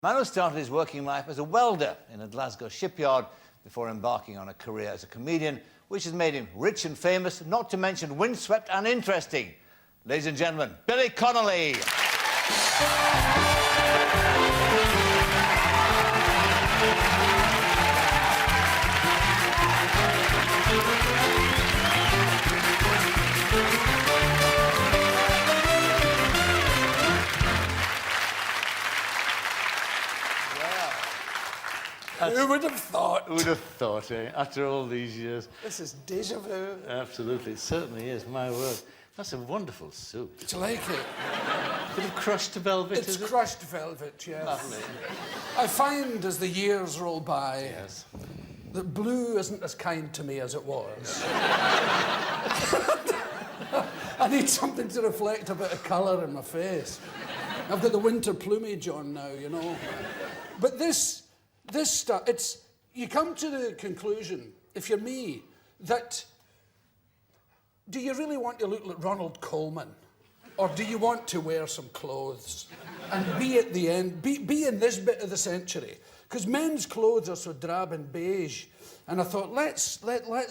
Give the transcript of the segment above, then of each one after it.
Man who started his working life as a welder in a Glasgow shipyard before embarking on a career as a comedian, which has made him rich and famous, not to mention windswept and interesting. Ladies and gentlemen, Billy Connolly. Who would have thought? Who would have thought, eh? After all these years. This is déjà vu. Absolutely, it certainly is, my word. That's a wonderful suit. Do you like it? Bit of crushed velvet, It's is it? crushed velvet, yes. Lovely. I find as the years roll by Yes. that blue isn't as kind to me as it was. I need something to reflect a bit of colour in my face. I've got the winter plumage on now, you know. But this stuff, you come to the conclusion, if you're me, that do you really want to look like Ronald Coleman? Or do you want to wear some clothes and be at the end, be in this bit of the century? Because men's clothes are so drab and beige. And I thought, let's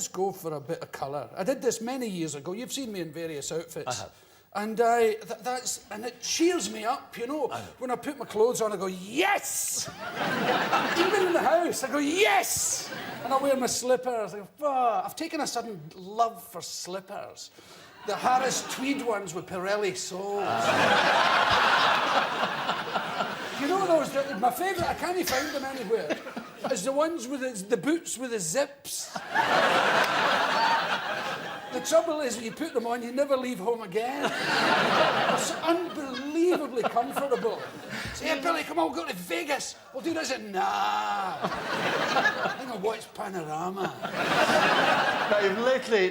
go for a bit of colour. I did this many years ago. You've seen me in various outfits. I have. And and it cheers me up, you know. When I put my clothes on, I go, yes! Even in the house, I go, yes! And I wear my slippers. I go, oh. I've taken a sudden love for slippers. The Harris tweed ones with Pirelli soles. You know those, my favourite, I can't find them anywhere, is the ones with the boots with the zips. The trouble is, when you put them on, you never leave home again. It's unbelievably comfortable. Say, hey, Billy, come on, we'll go to Vegas. We'll do this. Nah. I think I'll watch Panorama. Now, you've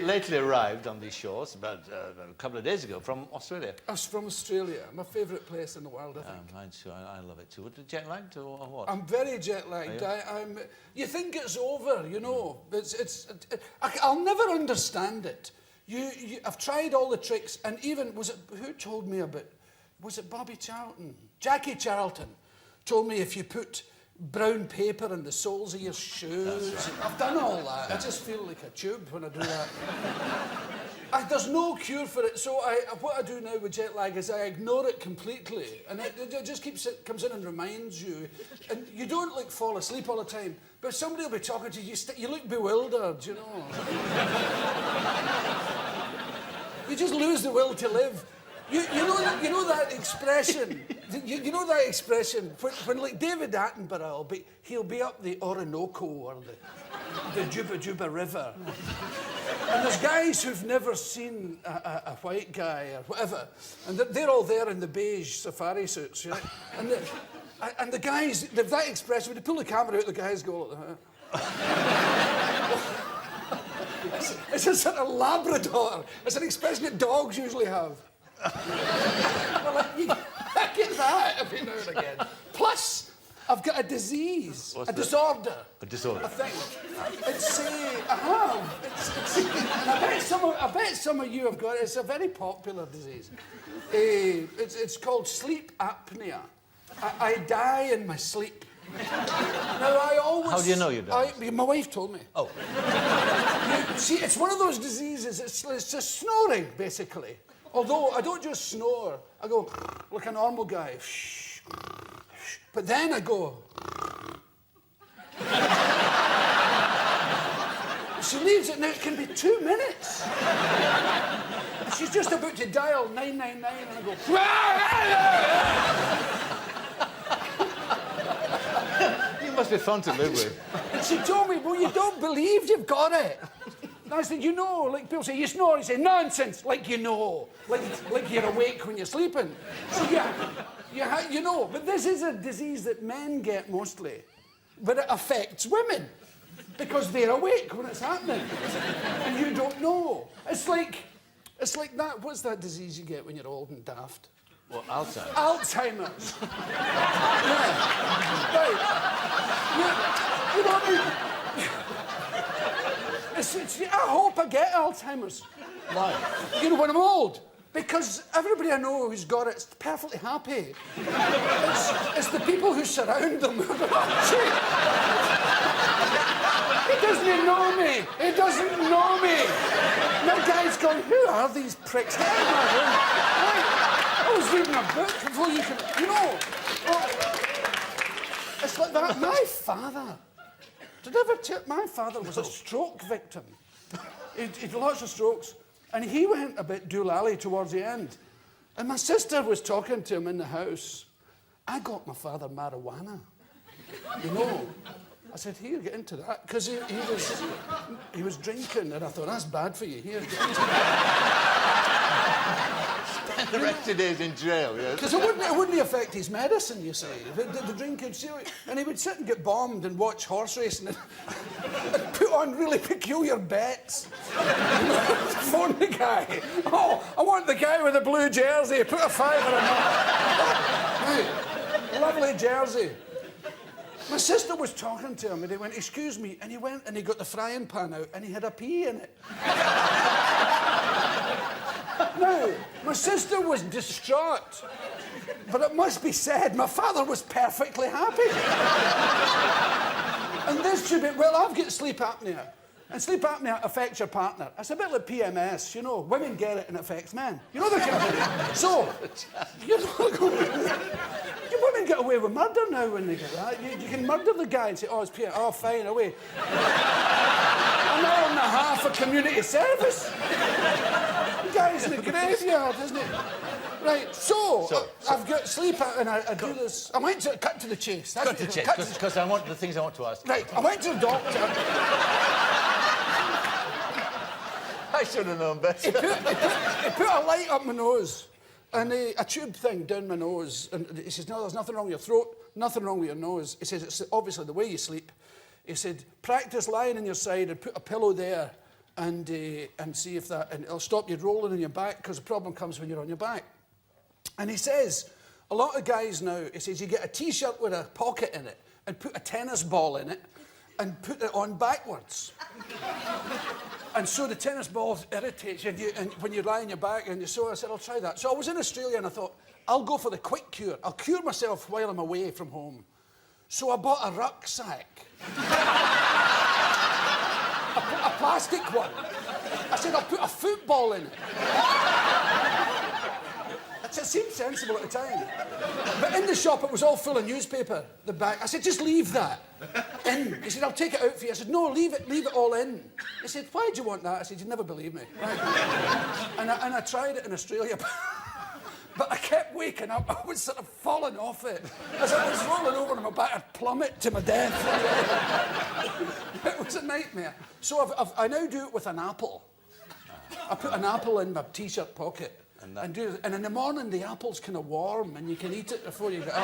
lately arrived on these shores, about a couple of days ago, from Australia. I was from Australia. My favourite place in the world, I think. Mine too. I love it too. What, jet lagged or what? I'm very jet lagged. You think it's over, you know. I'll never understand it. I've tried all the tricks, and even who told me about? Was it Bobby Charlton? Jackie Charlton told me if you put brown paper in the soles of your shoes. Right. I've done all that. I just feel like a tube when I do that. There's no cure for it, so what I do now with jet lag is I ignore it completely, and it just comes in and reminds you, and you don't like fall asleep all the time, but somebody will be talking to you, you look bewildered, you know. You just lose the will to live. You know that expression. You know that expression when like David Attenborough he'll be up the Orinoco or the Juba Juba River. And there's guys who've never seen a white guy or whatever, and they're all there in the beige safari suits, right? And the guys, they've that expression, when they pull the camera out, the guys go like that. It's a sort of Labrador. It's an expression that dogs usually have. Well, like, I get that every now and again. Plus, I've got a disease, a disorder. A disorder. I think it's I have. I bet some of you have got it. It's a very popular disease. It's called sleep apnea. I die in my sleep. Now, I always... How do you know you die? My wife told me. Oh. See, it's one of those diseases, it's just snoring, basically. Although I don't just snore, I go like a normal guy. But then I go... She leaves it, now it can be 2 minutes. She's just about to dial 999 and I go... You must be fun to live with. And she told me, well, you don't believe you've got it. And I said, you know, like people say, you snore. You say, nonsense, like you know. Like you're awake when you're sleeping. So you know. But this is a disease that men get mostly. But it affects women. Because they're awake when it's happening. And you don't know. It's like that, what's that disease you get when you're old and daft? What, Alzheimer's? Alzheimer's. Yeah. Right. You know what I mean? I hope I get Alzheimer's. Why? You know, when I'm old. Because everybody I know who's got it's perfectly happy. It's the people who surround them. He doesn't know me. He doesn't know me. My guy's going, who are these pricks? Get out of my room. I was reading a book before you could, well, it's like that. My father, my father was a stroke victim. He'd lots of strokes, and he went a bit doolally towards the end. And my sister was talking to him in the house. I got my father marijuana. I said, here, get into that. Because he was drinking, and I thought, that's bad for you. Here, get into that. Spend the rest of the days in jail, yes. Because it wouldn't affect his medicine, you see. The drinking, and he would sit and get bombed and watch horse racing and put on really peculiar bets. Phone the guy. Oh, I want the guy with the blue jersey. Put a fiver in that. Lovely jersey. My sister was talking to him and he went, excuse me, and he went and he got the frying pan out and he had a pea in it. Now, my sister was distraught, but it must be said, my father was perfectly happy. And this should be, well, I've got sleep apnea. And sleep apnea affects your partner. It's a bit like PMS, women get it and it affects men. You know the kind of thing. So, women get away with murder now when they get that. You can murder the guy and say, oh, it's PMS. Oh, fine, away. An hour and a half of community service. The guy's in the graveyard, isn't it? Right, so I've got sleep apnea and I do this. I went to cut to the chase. Cut to the chase, because I want the things I want to ask. Right, I went to the doctor. I should have known better. He put a light up my nose and a tube thing down my nose. And he says, no, there's nothing wrong with your throat, nothing wrong with your nose. He says, it's obviously the way you sleep. He said, practice lying on your side and put a pillow there and see if that, and it'll stop you rolling on your back because the problem comes when you're on your back. And he says, a lot of guys now, he says, you get a T-shirt with a pocket in it and put a tennis ball in it and put it on backwards. And so the tennis ball irritates you, and when you lie on your back, and so I said, I'll try that. So I was in Australia and I thought, I'll go for the quick cure. I'll cure myself while I'm away from home. So I bought a rucksack. a plastic one. I said, I'll put a football in it. It seemed sensible at the time. But in the shop, it was all full of newspaper, the back. I said, just leave that in. He said, I'll take it out for you. I said, no, leave it all in. He said, why do you want that? I said, you'd never believe me. Right? And I tried it in Australia, but I kept waking up. I was sort of falling off it. As I was rolling over on my back, I'd plummet to my death. It was a nightmare. So I now do it with an apple. I put an apple in my T-shirt pocket. And in the morning, the apple's kind of warm, and you can eat it before you get up.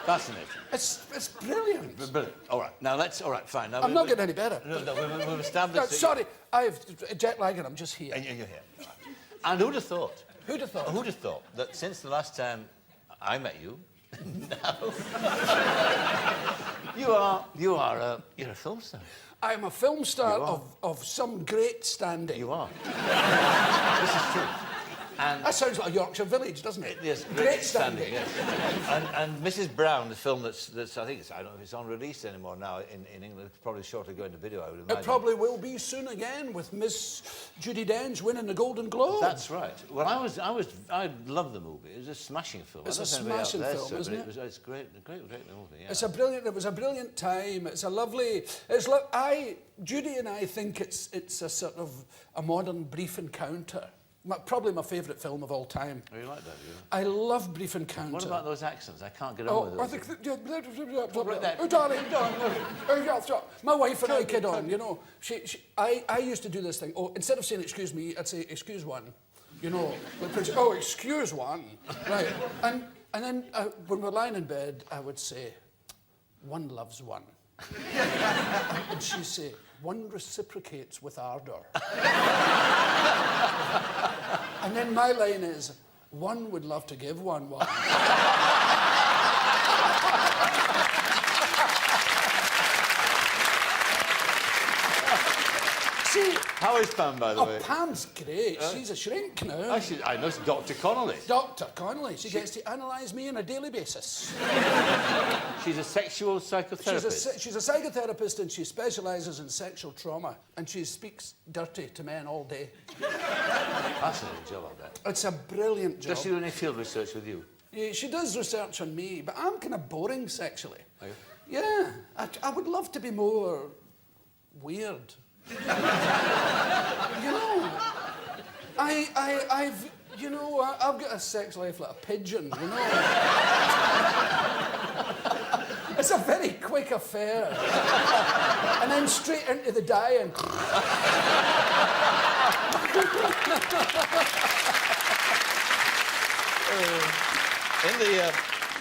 Fascinating. It's brilliant. Brilliant. All right, now all right, fine. Now I'm not getting any better. No, we've established... Sorry, I have jet lag and I'm just here. And you're here. And who'd have thought? Who'd have thought? Who'd have thought that since the last time I met you, now... you're a film star. I'm a film star of some great standing. You are. This is true. And that sounds like a Yorkshire village, doesn't it? Yes, great standing. Yes. and Mrs. Brown, the film that's I think I don't know if it's on release anymore now in England. It's probably shortly going to video, I would imagine. It probably will be soon again with Miss Judi Dench winning the Golden Globe. That's right. Well, I loved the movie. It was a smashing film. It's a smashing film, isn't it? It's a great movie. Yeah. It was a brilliant time. It's a lovely. Judy and I think it's a sort of a modern Brief Encounter. Probably my favourite film of all time. Oh, you like that, do you? I love Brief Encounter. What about those accents? I can't get on with those. My wife and I kid on, I used to do this thing. Oh, instead of saying excuse me, I'd say excuse one. Oh, excuse one. Right. And then when we're lying in bed, I would say, one loves one. And she'd say, one reciprocates with ardour. And then my line is, one would love to give one. See, How is Pam, by the way? Oh, Pam's great. She's a shrink now. Actually, I know it's Dr. Connolly. Dr. Connolly. She gets to analyse me on a daily basis. She's a sexual psychotherapist. She's a psychotherapist and she specialises in sexual trauma and she speaks dirty to men all day. Fascinating job, I bet. It's a brilliant job. Does she do any field research with you? Yeah, she does research on me, but I'm kind of boring sexually. Are you? Yeah, I would love to be more weird. You know, I've got a sex life like a pigeon, you know. It's a very quick affair. And then straight into the dying.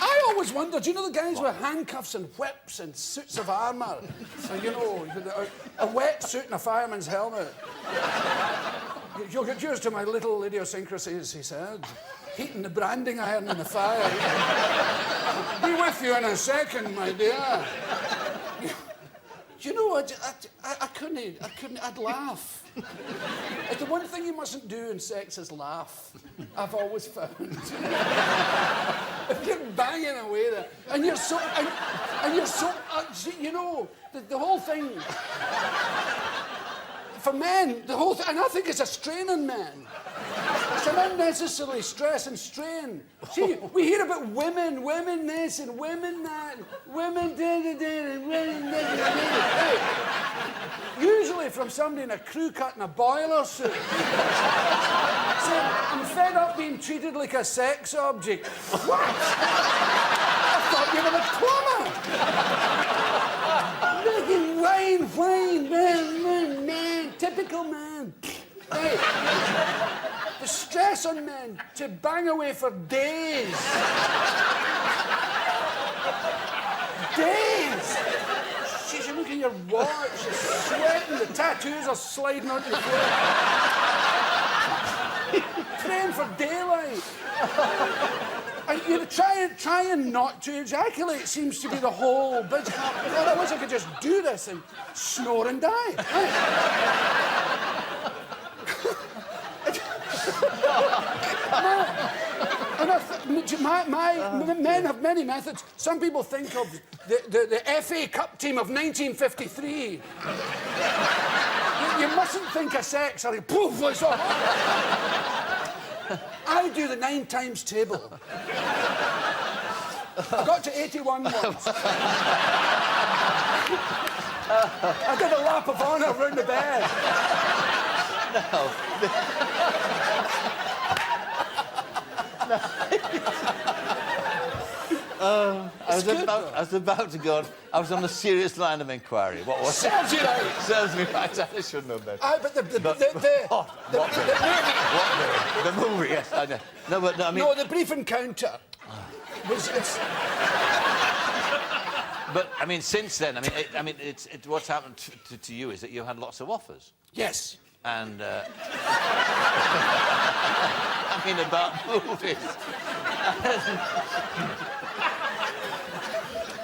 I always wondered, you know the guys with handcuffs and whips and suits of armour? You know, a wetsuit and a fireman's helmet. You'll get used to my little idiosyncrasies, he said. Heating the branding iron in the fire. Be with you in a second, my dear. You know, I couldn't, I'd laugh. It's the one thing you mustn't do in sex is laugh. I've always found. If you're banging away there, and you're so, you know, the whole thing, for men, the whole thing, and I think it's a strain on men. It's an unnecessary stress and strain. See, we hear about women this and women that, women da-da-da, and women da-da-da. Hey, usually from somebody in a crew cut in a boiler suit. Saying, I'm fed up being treated like a sex object. What? I thought you were a plumber. Making wine, man, typical man. Hey, the stress on men to bang away for days. Days. Jeez, you look at your watch, you're sweating, the tattoos are sliding onto your floor. Praying for daylight. And you're trying not to ejaculate seems to be the whole business. God, I wish I could just do this and snore and die. Men have many methods. Some people think of the FA Cup team of 1953. You mustn't think of sex or poof, it's all. I do the 9 times table. I got to 81 once. I did a lap of honour around the bed. I was about to go on. I was on a serious line of inquiry. What was it? Serves you right. Serves me right. I should know better. But the movie, yes, I know. No, but no, I mean. No, the brief encounter. But I mean, since then, what's happened to you is that you had lots of offers. Yes. And I mean about movies.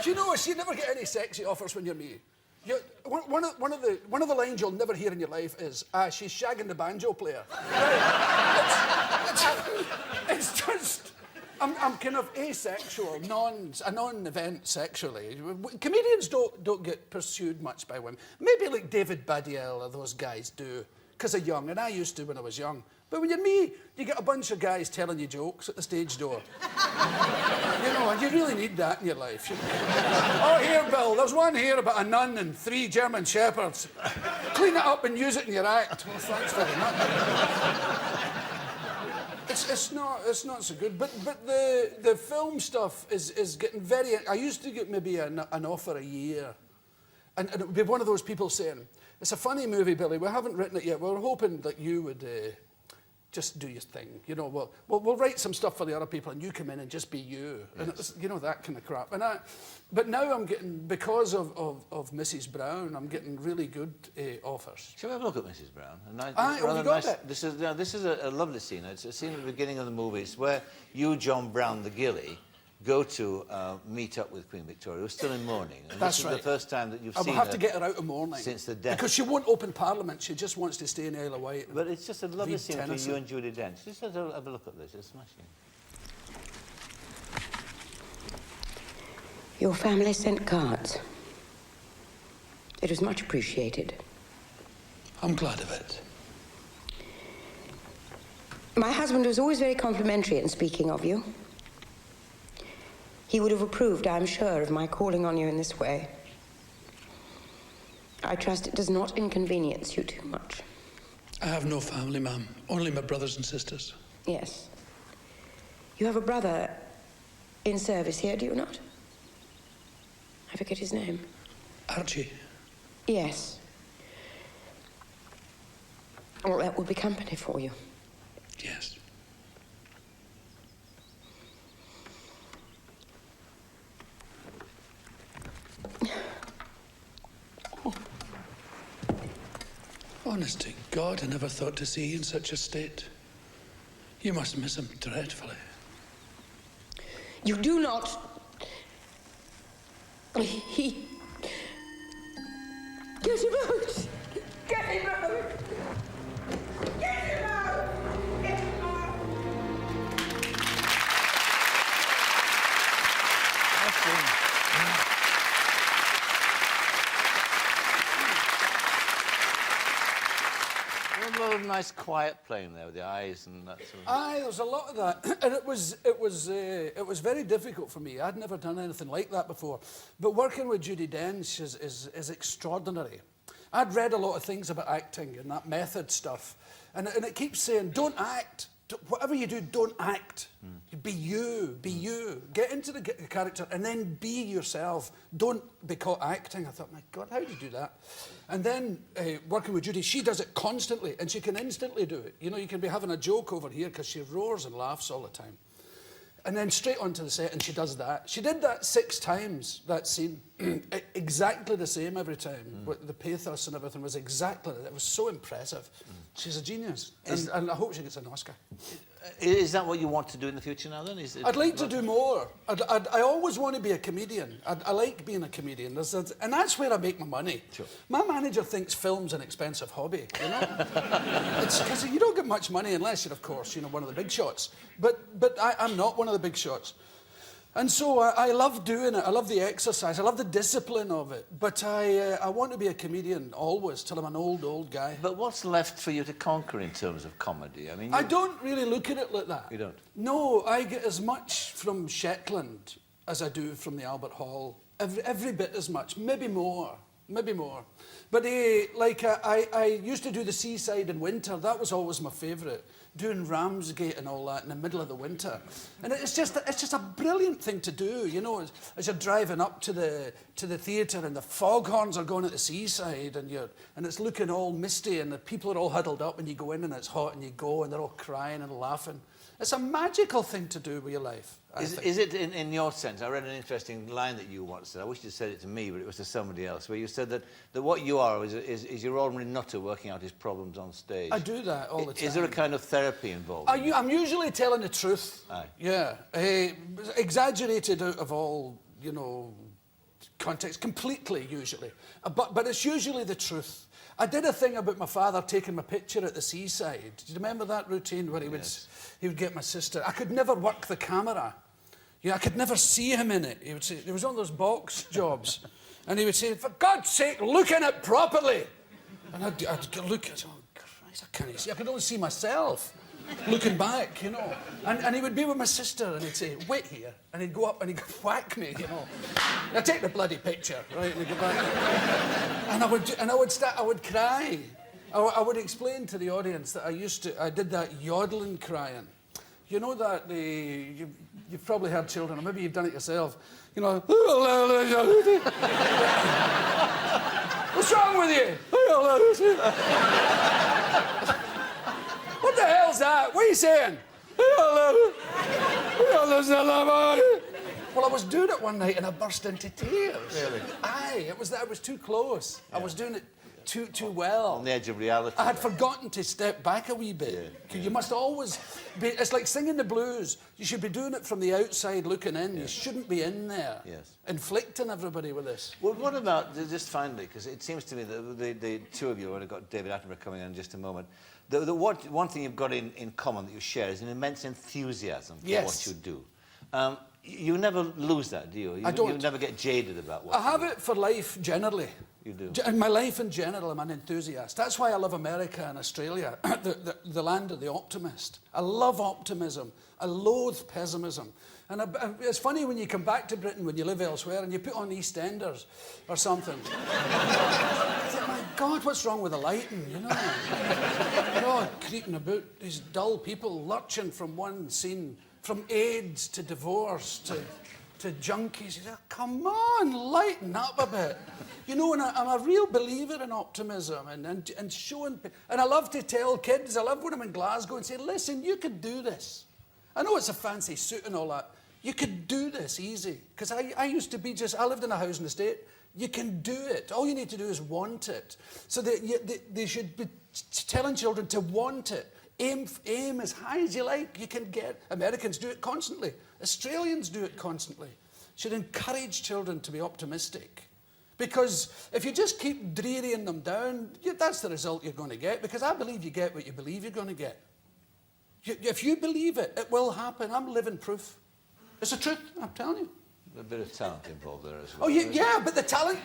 Do you know, you never get any sexy offers when you're me. One of the lines you'll never hear in your life is, she's shagging the banjo player. It's just, I'm kind of asexual, a non-event sexually. Comedians don't get pursued much by women. Maybe like David Baddiel or those guys do, because they're young, and I used to when I was young. But when you're me, you get a bunch of guys telling you jokes at the stage door. You know, and you really need that in your life. Oh, here, Bill, there's one here about a nun and 3 German shepherds. Clean it up and use it in your act. Well, thanks very much. It's not so good. But the film stuff is getting very. I used to get maybe an offer a year, and it would be one of those people saying, "It's a funny movie, Billy. We haven't written it yet. We're hoping that you would." Just do your thing, you know. We'll write some stuff for the other people, and you come in and just be you, yes. And it's, you know, that kind of crap. But now I'm getting, because of Mrs. Brown, I'm getting really good offers. Shall we have a look at Mrs. Brown? This is a lovely scene. It's a scene at the beginning of the movie. It's where you, John Brown, the Gilly, go to meet up with Queen Victoria, who was still in mourning. And That's this right. is the first time that you've I seen will have her to get her out of mourning. since the death. Because she won't open Parliament. She just wants to stay in Isle of Wight. But it's just a lovely Read scene between Tennyson. you and Judi Dench. Just have a look at this. It's smashing. Your family sent cards. It was much appreciated. I'm glad of it. My husband was always very complimentary in speaking of you. He would have approved, I'm sure, of my calling on you in this way. I trust it does not inconvenience you too much. I have no family, ma'am. Only my brothers and sisters. Yes. You have a brother in service here, do you not? I forget his name. Archie. Yes. Well, that will be company for you. Yes. Honest to God, I never thought to see you in such a state. You must miss him dreadfully. You do not... He... Get him out! Get him out! Get him out! Get him out! A lot of nice quiet playing there with the eyes and that sort of... Aye, there was a lot of that, and it was very difficult for me. I'd never done anything like that before. But working with Judi Dench is extraordinary. I'd read a lot of things about acting and that method stuff, and it keeps saying, don't act. Whatever you do, don't act. Be you, be you. Get into the character and then be yourself. Don't be caught acting. I thought, my God, how do you do that? And then working with Judi, she does it constantly and she can instantly do it. You know, you can be having a joke over here because she roars and laughs all the time. And then straight onto the set and she does that. She did that 6 times, that scene. Exactly the same every time. The pathos and everything was exactly, it was so impressive. She's a genius. And I hope she gets an Oscar. Is that what you want to do in the future now, then? I'd like to do more. I always want to be a comedian. I like being a comedian. And that's where I make my money. Sure. My manager thinks film's an expensive hobby, you know? It's because you don't get much money unless you're, of course, you know, one of the big shots. But I'm not one of the big shots. And so I love doing it. I love the exercise. I love the discipline of it. But I want to be a comedian always till I'm an old guy. But what's left for you to conquer in terms of comedy? I mean, I don't really look at it like that. You don't? No, I get as much from Shetland as I do from the Albert Hall. Every bit as much, maybe more. Maybe more. But I used to do the seaside in winter. That was always my favourite. Doing Ramsgate and all that in the middle of the winter. And it's just a brilliant thing to do, you know, as you're driving up to the theatre and the foghorns are going at the seaside and it's looking all misty and the people are all huddled up and you go in and it's hot and you go and they're all crying and laughing. It's a magical thing to do with your life. Is it in your sense? I read an interesting line that you once said. I wish you'd said it to me, but it was to somebody else, where you said that what you are is your ordinary nutter working out his problems on stage. I do that all the time. Is there a kind of therapy involved? I'm usually telling the truth. Aye. Yeah. Exaggerated out of all, you know, context, completely usually. But it's usually the truth. I did a thing about my father taking my picture at the seaside. Do you remember that routine where he would get my sister? I could never work the camera. Yeah, I could never see him in it. He would say, there was one of those box jobs. And he would say, for God's sake, look in it properly. And I'd look at it, oh, Christ, I can't see. I could only see myself looking back, you know. And he would be with my sister and he'd say, wait here. And he'd go up and he'd whack me, you know. Now take the bloody picture, right? And he'd go back. And I would cry. I would explain to the audience that I did that yodeling crying. You know that you've probably had children, or maybe you've done it yourself. You know, what's wrong with you? What the hell's that? What are you saying? Well, I was doing it one night and I burst into tears. Really? Aye, I was too close. Yeah. I was doing it too well. On the edge of reality. I had forgotten to step back a wee bit. Yeah. You must always be, it's like singing the blues. You should be doing it from the outside looking in. You shouldn't be in there, inflicting everybody with this. Well, what about, just finally, because it seems to me that the two of you, I've got David Attenborough coming in just a moment, one thing you've got in common that you share is an immense enthusiasm for what you do. You never lose that, do you? I don't. You never get jaded about what I have it for life generally. You do? In my life in general, I'm an enthusiast. That's why I love America and Australia, the land of the optimist. I love optimism. I loathe pessimism. And it's funny when you come back to Britain, when you live elsewhere, and you put on EastEnders or something. I think, my God, what's wrong with the lighting, you know? God, creeping about, these dull people lurching from one scene, from AIDS to divorce to junkies. You say, come on, lighten up a bit. You know, and I'm a real believer in optimism and showing... And I love to tell kids, I love when I'm in Glasgow and say, listen, you could do this. I know it's a fancy suit and all that. You could do this easy. Because I used to be I lived in a housing estate. You can do it. All you need to do is want it. So they should be telling children to want it. Aim as high as you like. You can get... Americans do it constantly. Australians do it constantly. Should encourage children to be optimistic. Because if you just keep drearying them down, that's the result you're going to get. Because I believe you get what you believe you're going to get. If you believe it, it will happen. I'm living proof. It's the truth, I'm telling you. A bit of talent involved there as well. Oh, yeah, but the talent...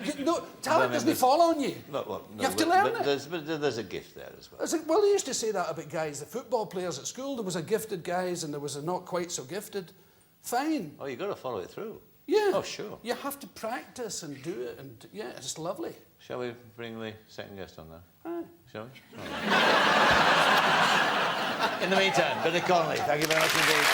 talent doesn't fall on you. No, you have to learn it. There's a gift there as well. Well, they used to say that about guys, the football players at school. There was a gifted guys and there was a not quite so gifted. Fine. Oh, you've got to follow it through. Yeah. Oh, sure. You have to practice and do it, and yeah, it's lovely. Shall we bring the second guest on now? Aye. Shall we? Oh. In the meantime, Billy Connolly, thank you very much indeed.